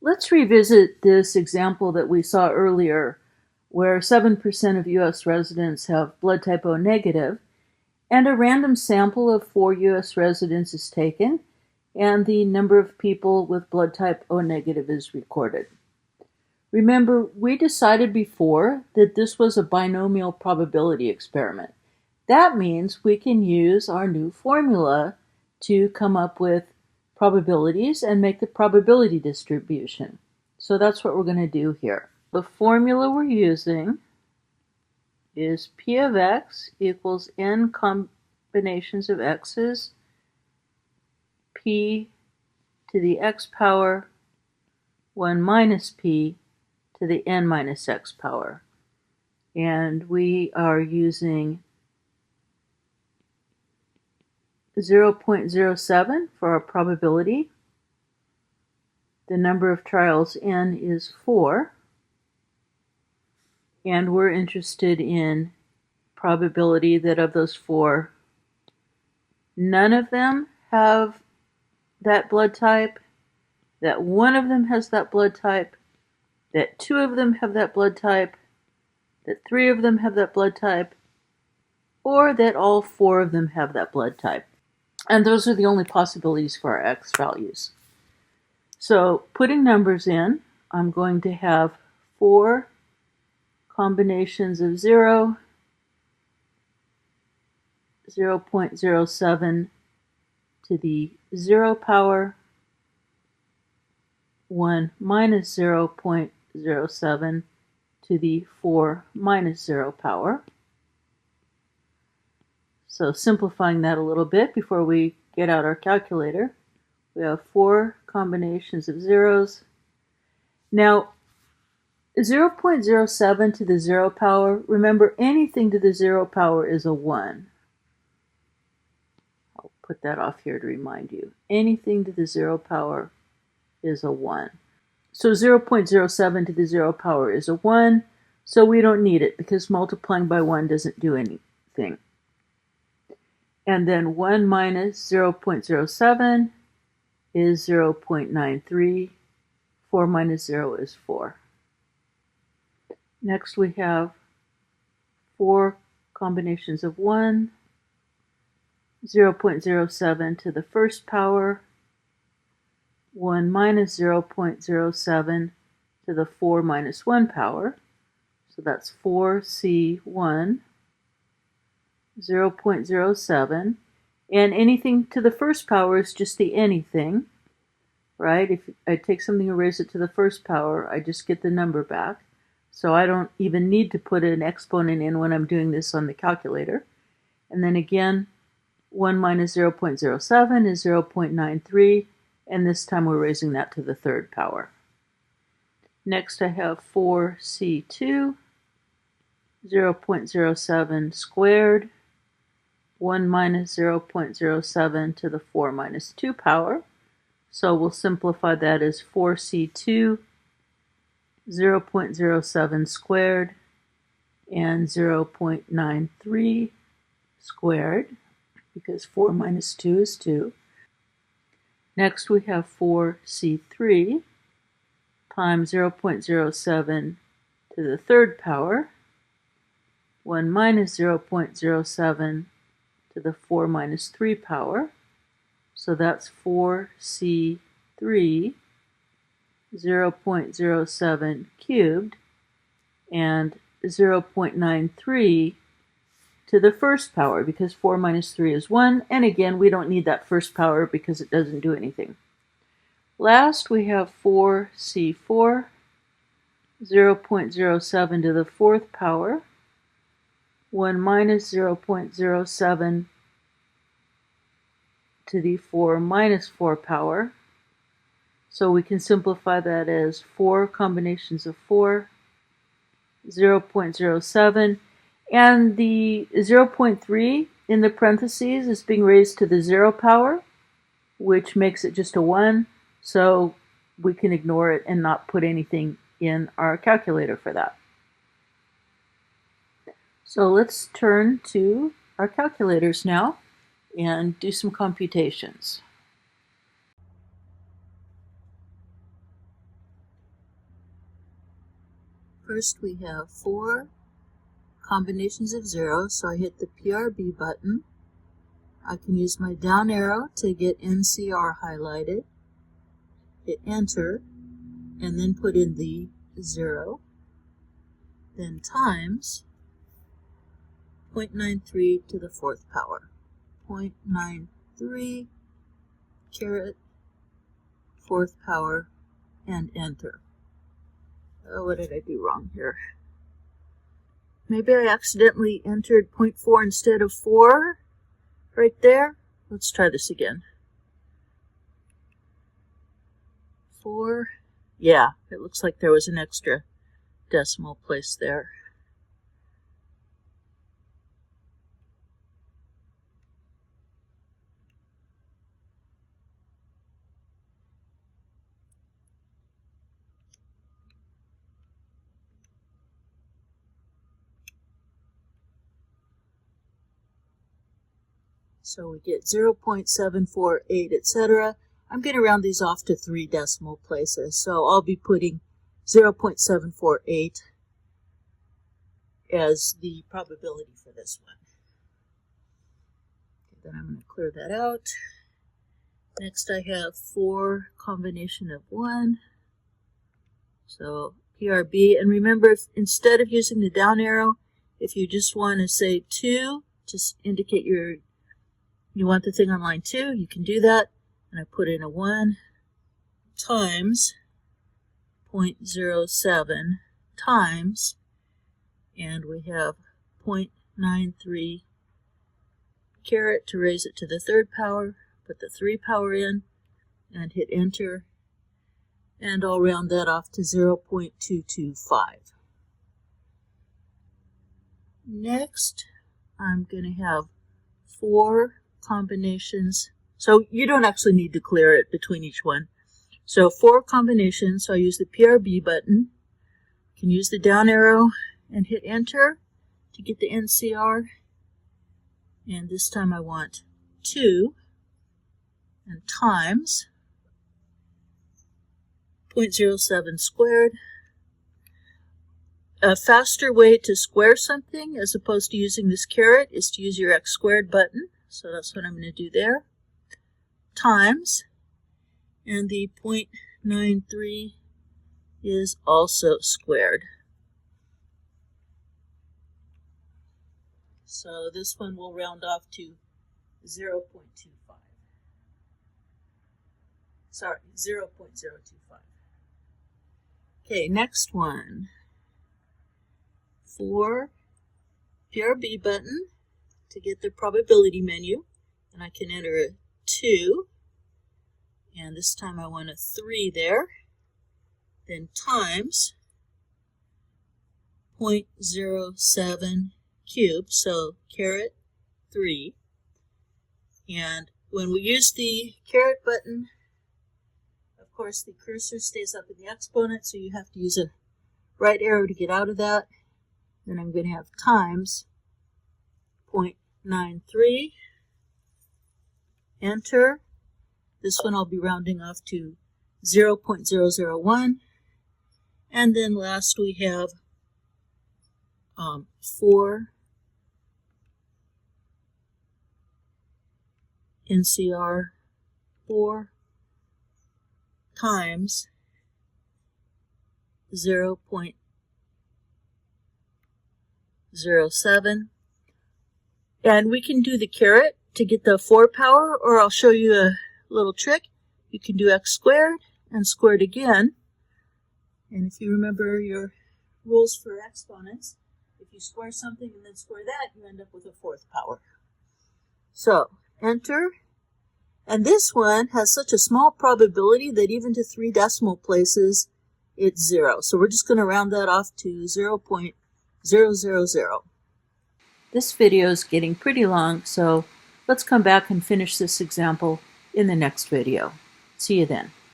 Let's revisit this example that we saw earlier, where 7% of U.S. residents have blood type O negative, and a random sample of 4 U.S. residents is taken, and the number of people with blood type O negative is recorded. Remember, we decided before that this was a binomial probability experiment. That means we can use our new formula to come up with probabilities and make the probability distribution. So that's what we're going to do here. The formula we're using is P of x equals n combinations of x's, p to the x power 1 minus p to the n minus x power. And we are using 0.07 for our probability. The number of trials n is 4. And we're interested in probability that of those 4, none of them have that blood type, that 1 of them has that blood type, that 2 of them have that blood type, that 3 of them have that blood type, or that all 4 of them have that blood type. And those are the only possibilities for our x values. So putting numbers in, I'm going to have 4 combinations of 0, 0.07 to the 0 power, 1 minus 0.07 to the 4 minus 0 power. So simplifying that a little bit before we get out our calculator, we have 4 combinations of zeros. Now, 0.07 to the 0 power, remember anything to the 0 power is a 1. I'll put that off here to remind you. Anything to the 0 power is a 1. So 0.07 to the 0 power is a 1, so we don't need it because multiplying by 1 doesn't do anything. And then 1 minus 0.07 is 0.93. 4 minus 0 is 4. Next we have 4 combinations of 1, 0.07 to the first power, 1 minus 0.07 to the 4 minus 1 power. So that's 4c1. 0.07, and anything to the first power is just the anything, right? If I take something and raise it to the first power, I just get the number back. So I don't even need to put an exponent in when I'm doing this on the calculator. And then again, 1 minus 0.07 is 0.93, and this time we're raising that to the third power. Next I have 4c2, 0.07 squared, 1 minus 0.07 to the 4 minus 2 power. So we'll simplify that as 4c2, 0.07 squared, and 0.93 squared, because 4 minus 2 is 2. Next we have 4c3 times 0.07 to the third power, 1 minus 0.07 to the 4 minus 3 power. So that's 4c3, 0.07 cubed, and 0.93 to the first power, because 4 minus 3 is 1, and again, we don't need that first power because it doesn't do anything. Last, we have 4c4, 0.07 to the fourth power, 1 minus 0.07 to the 4 minus 4 power. So we can simplify that as 4 combinations of 4, 0.07, and the 0.3 in the parentheses is being raised to the 0 power, which makes it just a 1, so we can ignore it and not put anything in our calculator for that. So let's turn to our calculators now and do some computations. First we have 4 combinations of 0, so I hit the PRB button. I can use my down arrow to get NCR highlighted, hit enter, and then put in the 0, then times 0.93 to the 4th power. 0.93 caret 4th power, and enter. Oh, what did I do wrong here? Maybe I accidentally entered 0.4 instead of 4 right there. Let's try this again. 4. Yeah, it looks like there was an extra decimal place there. So we get 0.748, etc. I'm going to round these off to 3 decimal places, so I'll be putting 0.748 as the probability for this one. Okay, then I'm going to clear that out. Next I have 4 combination of 1. So PRB, and remember, if, instead of using the down arrow, if you just want to say 2, just indicate you want the thing on line 2, you can do that. And I put in a 1 times 0.07 times, and we have 0.93 caret to raise it to the 3rd power, put the 3 power in, and hit enter, and I'll round that off to 0.225. Next, I'm going to have 4 combinations. So you don't actually need to clear it between each one. So 4 combinations, so I use the PRB button. You can use the down arrow and hit enter to get the NCR. And this time I want 2 and times 0.07 squared. A faster way to square something as opposed to using this caret is to use your x squared button. So that's what I'm going to do there. Times, and the 0.93 is also squared. So this one will round off to 0.25. Sorry, 0.025. Okay, next one. 4 PRB button to get the probability menu, and I can enter a 2, and this time I want a 3 there, then times 0.07 cubed, so caret 3, and when we use the caret button, of course the cursor stays up in the exponent, so you have to use a right arrow to get out of that. Then I'm going to have times 0.93, enter. This one I'll be rounding off to 0.001. And then last we have 4 NCR 4 times 0.07. And we can do the caret to get the 4 power, or I'll show you a little trick. You can do x squared and squared again. And if you remember your rules for exponents, if you square something and then square that, you end up with a 4th power. So, enter. And this one has such a small probability that even to 3 decimal places, it's 0. So we're just going to round that off to 0.000. This video is getting pretty long, so let's come back and finish this example in the next video. See you then.